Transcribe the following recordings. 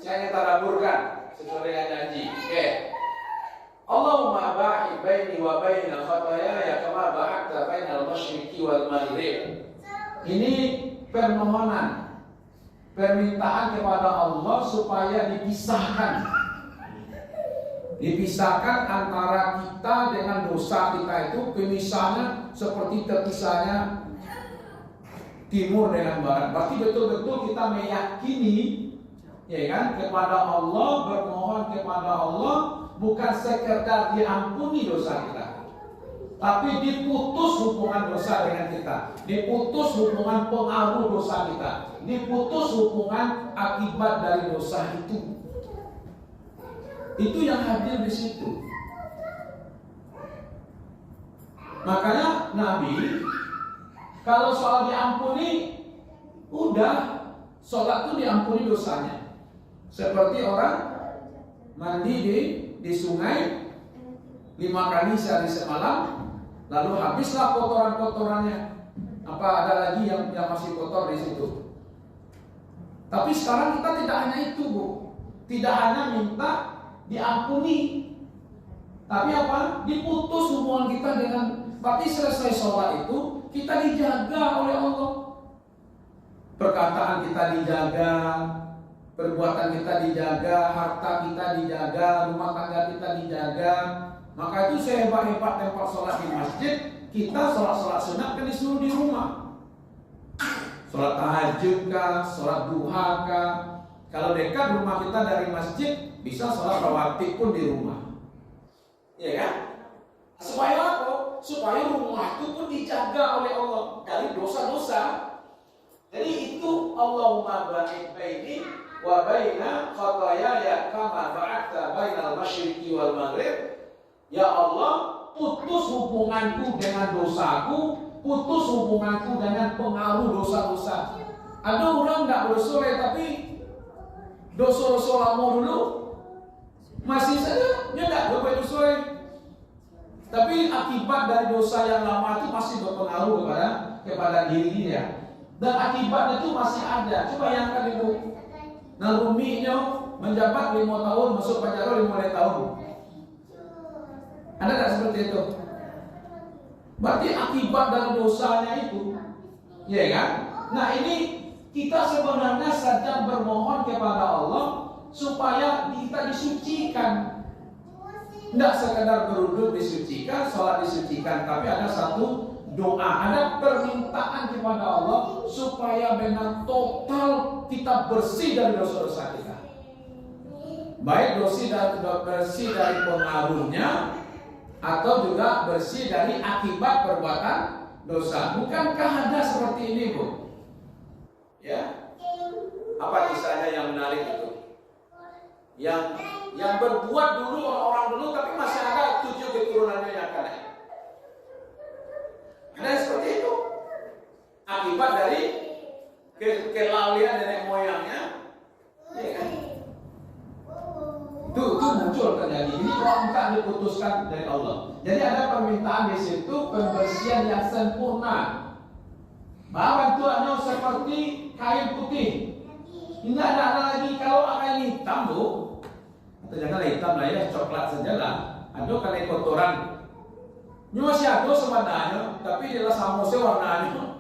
Saya tadaburkan sesuai dengan janji. Oke. Allahumma ba'id baini wa baina khataaya kama ba'adta bainal masyriqi wal maghrib. Ini permohonan, permintaan kepada Allah supaya dipisahkan antara kita dengan dosa kita itu. Pemisahnya seperti terpisahnya timur dengan barat. Berarti betul-betul kita meyakini, ya kan, kepada Allah, bermohon kepada Allah bukan sekedar diampuni dosa kita, tapi diputus hubungan dosa dengan kita, diputus hubungan pengaruh dosa kita, diputus hubungan akibat dari dosa itu. Itu yang hadir di situ. Makanya Nabi kalau soal diampuni, udah sholat itu diampuni dosanya. Seperti orang mandi di sungai 5 kali sehari semalam, lalu habislah kotoran-kotorannya. Apa ada lagi yang masih kotor di situ? Tapi sekarang kita tidak hanya itu, Bu. Tidak hanya minta diampuni, tapi apa? Diputus hubungan kita dengan. Berarti selesai sholat itu kita dijaga oleh Allah. Perkataan kita dijaga, perbuatan kita dijaga, harta kita dijaga, rumah tangga kita dijaga. Maka itu sehebat-hebat tempat sholat di masjid, kita sholat sunat kan disuruh di rumah. Sholat tahajud kah, sholat duha kah. Kalau dekat rumah kita dari masjid, bisa sholat rawatib pun di rumah. Iya kan? Supaya apa? Supaya rumah itu pun dijaga oleh Allah dari dosa-dosa. Jadi itu Allahumma ba'id baini wa baina khataaya kama ba'adta bainal masyriqi wal maghrib. Ya Allah, putus hubunganku dengan dosaku, putus hubunganku dengan pengaruh dosa-dosa. Ada orang enggak bersoleh tapi dosa-dosa lama dulu masih saja dia enggak bersoleh. Tapi akibat dari dosa yang lama itu masih berpengaruh kepada diri dia. Dan akibatnya itu masih ada. Coba bayangkan ibu, Naruminya menjabat 5 tahun, masuk penjara 5 tahun. Ada nggak seperti itu? Berarti akibat dari dosanya itu, ya kan? Nah ini kita sebenarnya sedang bermohon kepada Allah supaya kita disucikan. Tidak sekedar beruduk disucikan, sholat disucikan, tapi ada satu doa, ada permintaan kepada Allah supaya benar total kita bersih dari dosa-dosa kita. Baik bersih dari pengaruhnya atau juga bersih dari akibat perbuatan dosa. Bukankah ada seperti ini, Bu? Ya. Apa kisahnya yang menarik itu? Yang berbuat dulu orang dulu, tapi masih ada 7 keturunannya yang akan naik. Ada seperti itu. Akibat dari kelalaian nenek moyangnya, ya kan? Itu muncul terjadi. Ini kalau minta diputuskan dari Allah. Jadi ada permintaan di situ pembersihan yang sempurna. Bahwa bantuannya seperti kain putih. Tidak ada lagi kalau kain hitam, Bu. Atau jangan hitam lah ya, coklat saja lah. Ada kali kotoran. Ini masih ada sebenarnya, tapi adalah samose warnanya.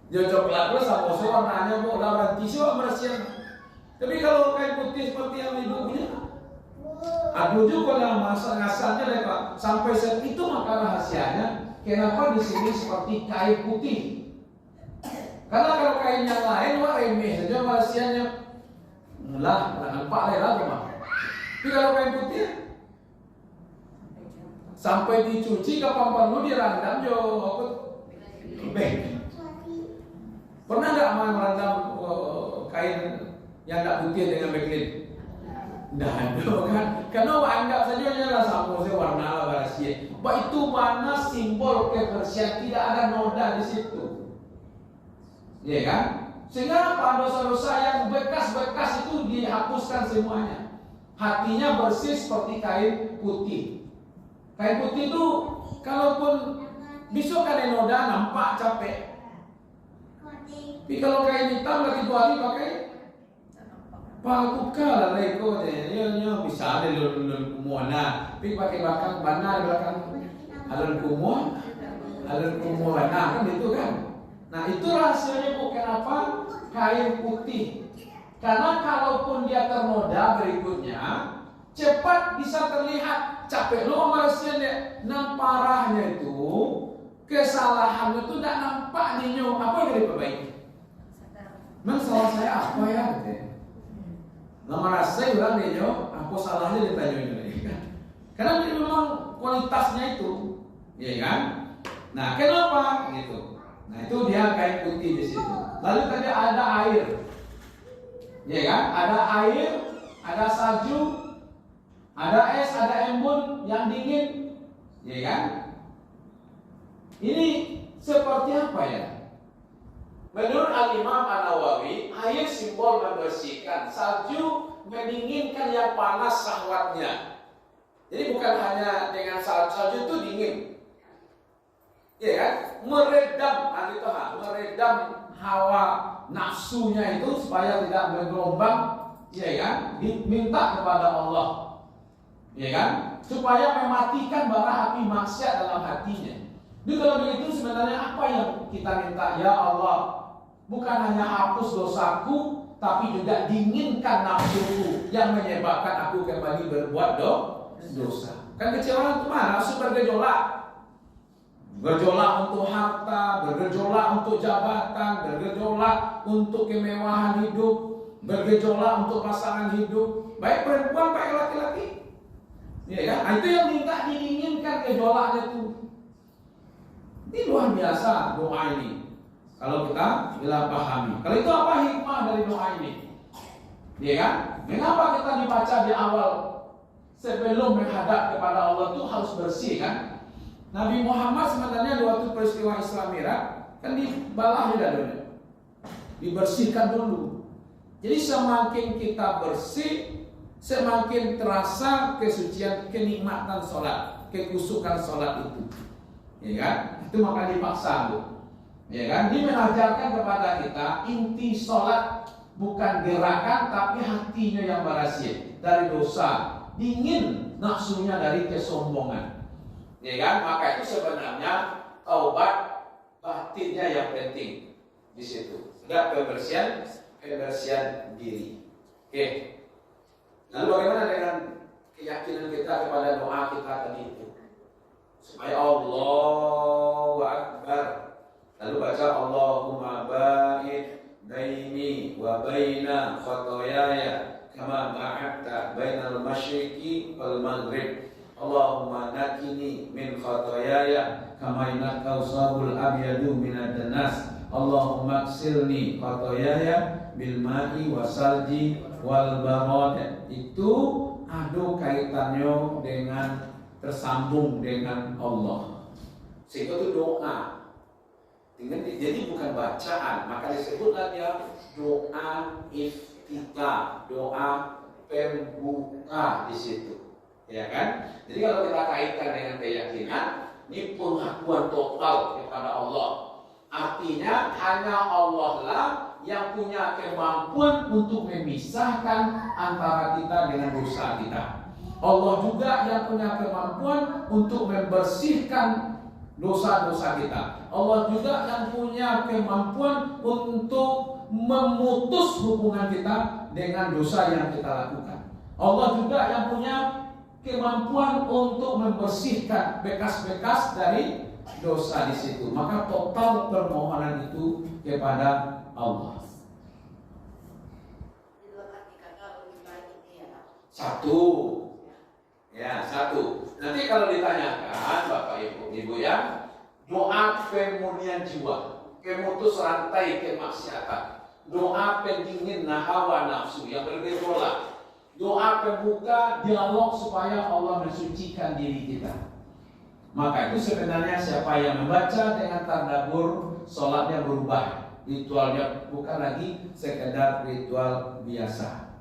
Dia coklat pun samose warnanya, Bu. Udah berhenti sih bersih. Tapi kalau kain putih seperti yang ibu punya, aduh juga dalam masa ngasalnya deh Pak. Sampai saat itu maka rahasianya, kenapa di sini seperti kain putih? Karena kalau kain yang lain, wah remeh saja rahasianya. Lah, nampak lah Pak. Tapi kalau kain putih sampai dicuci kapan perlu direndam jo pernah nggak merendam kain yang nggak putih dengan backlit? Nggak ada kan? Karena anggap saja adalah sampo warna rahasia. Pak itu mana simbol kebersihan, tidak ada noda di situ, ya kan? Sehingga apa dosa-dosa yang bekas-bekas itu dihapuskan semuanya. Hatinya bersih seperti kain putih. Kain putih itu kalaupun besok ada noda nampak capek. Tapi kalau kain hitam lagi 2 hari pakai Pakuka leko dia bisa ada lulun kumuan nah, tapi pakai belakang bana di belakang alun kumuan nah kan itu kan. Nah itu rahasianya bu, kenapa kain putih? Karena kalaupun dia ternoda berikutnya cepat bisa terlihat capek lo manusia dia parahnya itu kesalahan itu tidak nampak ninyo apa yang diperbaiki. Salah saya apa ya? Nama rasa bilang dia aku salahnya ditanya ini. Karena ini memang kualitasnya itu, ya kan? Nah, kenapa gitu? Nah, itu dia kain putih di situ. Lalu tadi ada air, ya kan? Ada air, ada salju, ada es, ada embun yang dingin, ya kan? Ini seperti apa ya? Menurut Al-Imam An-Nawawi, air simbol membersihkan, salju mendinginkan yang panas syahwatnya. Jadi bukan hanya dengan salju itu dingin, ya kan? Meredam hawa nafsunya itu supaya tidak bergelombang, ya kan? Minta kepada Allah, ya kan? Supaya mematikan bara api maksiat dalam hatinya. Jadi kalau begitu sebenarnya apa yang kita minta? Ya Allah, bukan hanya hapus dosaku, tapi juga dinginkan nafsuku yang menyebabkan aku kembali berbuat dosa. Kan kecewaan itu mana? Nafsu bergejolak. Bergejolak untuk harta, bergejolak untuk jabatan, bergejolak untuk kemewahan hidup, bergejolak untuk pasangan hidup, baik perempuan baik laki-laki. Ya kan? Nah, itu yang minta didinginkan gejolaknya itu. Ini luar biasa doa ini. Kalau kita bila pahami. Kalau itu apa hikmah dari doa ini? Ya kan? Mengapa kita dibaca di awal sebelum menghadap kepada Allah itu harus bersih kan? Nabi Muhammad sebenarnya di waktu peristiwa Isra Mi'raj kan dibalah dulu. Dibersihkan dulu. Jadi semakin kita bersih, semakin terasa kesucian, kenikmatan sholat, kekusukan sholat itu. Ya kan? Itu maka dipaksa bu. Ya kan? Dia mengajarkan kepada kita inti sholat bukan gerakan tapi hatinya yang bersih dari dosa, dingin nafsunya dari kesombongan. Ya kan? Maka itu sebenarnya taubat batinnya yang penting di situ. Enggak pembersihan diri. Oke. Lalu bagaimana dengan keyakinan kita kepada doa kita tadi itu? Supaya Allahu Akbar. Lalu baca Allahumma ba'id baini wa baina khotoyaya kama ba'adta bainal masyriqi wal maghrib. Allahumma nakini min khotoyaya kama inakau sabul abyadu minad danas. Allahumma ksilni khotoyaya bil ma'i wasalji wal barad. Itu ada kaitannya dengan tersambung dengan Allah. Sehingga itu doa. Jadi bukan bacaan, maka disebutlah dia doa iftitah, doa pembuka di situ. Ya kan? Jadi kalau kita kaitkan dengan keyakinan, ini pengakuan total kepada Allah. Artinya hanya Allah lah yang punya kemampuan untuk memisahkan antara kita dengan dosa kita. Allah juga yang punya kemampuan untuk membersihkan dosa-dosa kita. Allah juga yang punya kemampuan untuk memutus hubungan kita dengan dosa yang kita lakukan. Allah juga yang punya kemampuan untuk membersihkan bekas-bekas dari dosa di situ. Maka total permohonan itu kepada Allah. Satu. Ya, satu. Nanti kalau ditanyakan Bapak Ibu ya, doa pemulihan jiwa, pemutus rantai kemaksiatan, doa pendingin hawa nafsu yang bergejolak, doa pembuka dialog supaya Allah mensucikan diri kita. Maka itu sebenarnya siapa yang membaca dengan tadabbur, sholatnya berubah, ritualnya bukan lagi sekedar ritual biasa.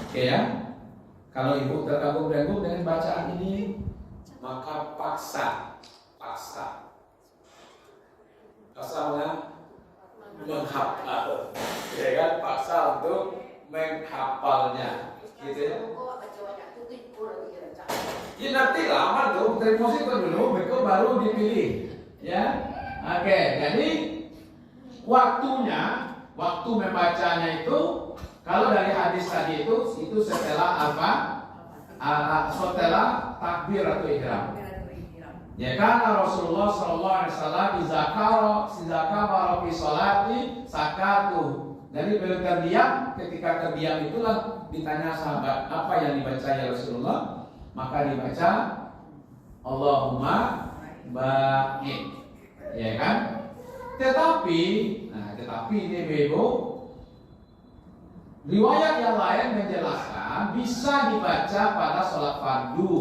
Oke ya? Kalau ibu terkagum-kagum dengan bacaan ini, maka paksa menghafal, ya kan? Paksa untuk menghafalnya, gitu ya. Ya nanti lama tuh, terima itu dulu, mereka baru dipilih, ya. Oke, jadi waktu membacanya itu, kalau dari hadis tadi itu setelah apa? Setelah takbir atau ihram. Ya karena Rasulullah SAW izakara fi sholati sakatu. Jadi beliau terdiam, ketika terdiam itulah ditanya sahabat apa yang dibaca ya Rasulullah. Maka dibaca Allahumma ba'id, ya kan? Tetapi ini Bebo, riwayat yang lain menjelaskan bisa dibaca pada sholat fardu,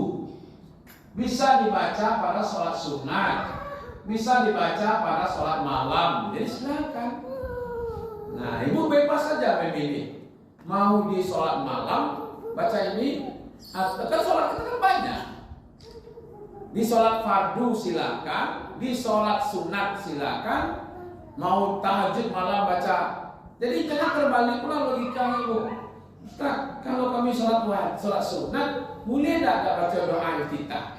bisa dibaca pada sholat sunat, bisa dibaca pada sholat malam. Jadi silakan. Nah, ibu bebas saja memilih. Mau di sholat malam baca ini. Kan sholat kita kan banyak. Di sholat fardu silakan, di sholat sunat silakan, mau tahajud malam baca. Jadi jangan terbalik pula logika ibu. Ustaz, kalau kami sholat sunat, boleh tidak baca doa kita?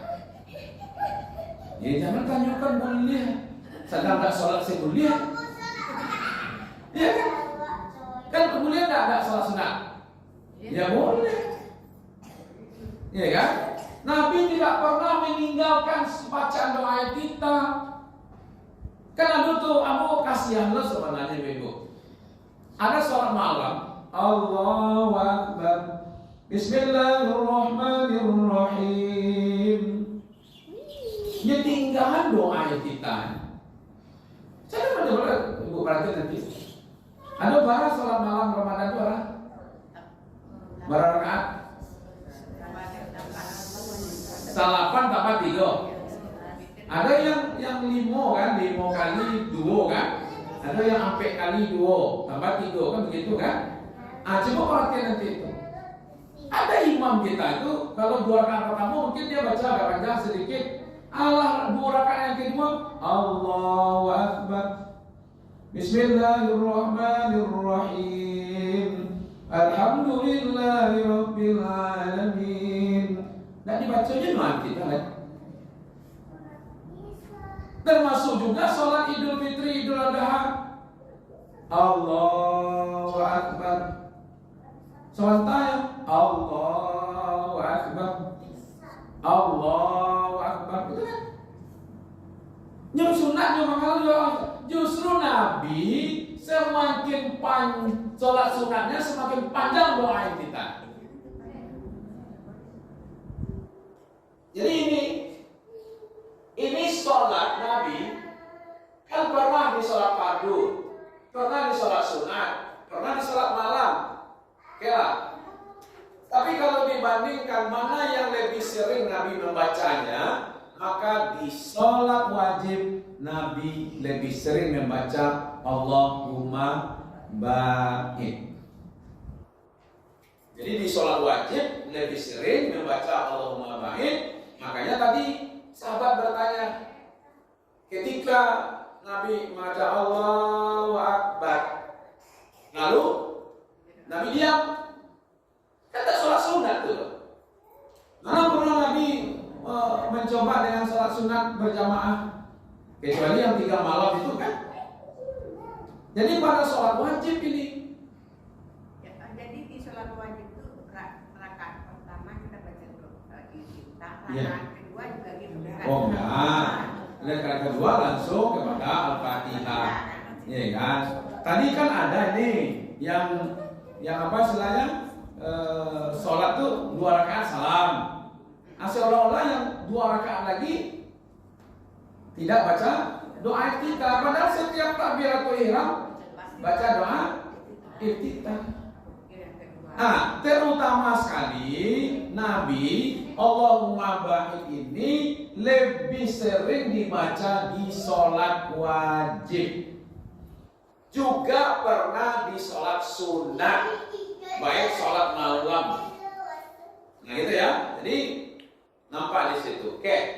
Ya jangan tanyakan boleh. Sedang tak sholat saya boleh. Ya kan? Kan boleh tidak sholat sunat? Ya boleh. Ya kan? Nabi tidak pernah meninggalkan bacaan doa kita. Kan Abu kasihan lo sebenarnya Ibu. Ada sholat malam, Allahu Akbar, Bismillahirrahmanirrahim. Dia tinggalkan doa kita. Saya coba Ibu perhatikan nanti. Ada berapa sholat malam Ramadan itu ada? Berapa rakaat? 8 tambah 3. Ada yang 5 kan, 5 kali 2 kan. Ada yang sampai kali 2 tambah 3 kan begitu kan. Coba perhatian nanti itu. Ada imam kita itu kalau 2 rakaat pertama mungkin dia baca agak panjang sedikit. 2 rakaat yang kedua Allahu Akbar, Bismillahirrahmanirrahim, Alhamdulillahirabbil alamin. Dan dibacanya doa kita kan. Termasuk juga sholat Idul Fitri, Idul Adha. Allahu Akbar. Sholat tayang. Allahu Akbar. Allahu Akbar. Betul kan? Yang sunatnya makanya justru Nabi semakin sholat sunatnya semakin panjang doa kita. Jadi ini sholat Nabi kan pernah di sholat fardu, pernah di sholat sunat, pernah di sholat malam. Oke lah. Tapi kalau dibandingkan mana yang lebih sering Nabi membacanya, maka di sholat wajib Nabi lebih sering membaca Allahumma ba'id. Jadi di sholat wajib lebih sering membaca Allahumma ba'id. Makanya tadi sahabat bertanya ketika Nabi membaca Allahu Akbar, lalu Nabi diam. Kata sholat sunat tuh. Mana pernah Nabi mencoba dengan sholat sunat berjamaah, kecuali yang 3 malam itu kan. Jadi pada sholat wajib ini. Jadi di sholat wajib itu rakaat pertama kita baca kita, Ya. rakaat kedua juga gitu kan. Oh enggak. Rakaat kedua langsung kepada Al-Fatihah. Iya kan? Tadi kan ada ini yang apa istilahnya? Sholat tuh 2 rakaat salam. Seolah-olah yang 2 rakaat lagi tidak baca doa kita. Padahal setiap takbiratul ihram baca doa iftitah. Terutama sekali Nabi Allahumma ba'id ini lebih sering dibaca di sholat wajib. Juga pernah di sholat sunat, baik sholat malam. Nah gitu ya. Jadi nampak di situ. Oke.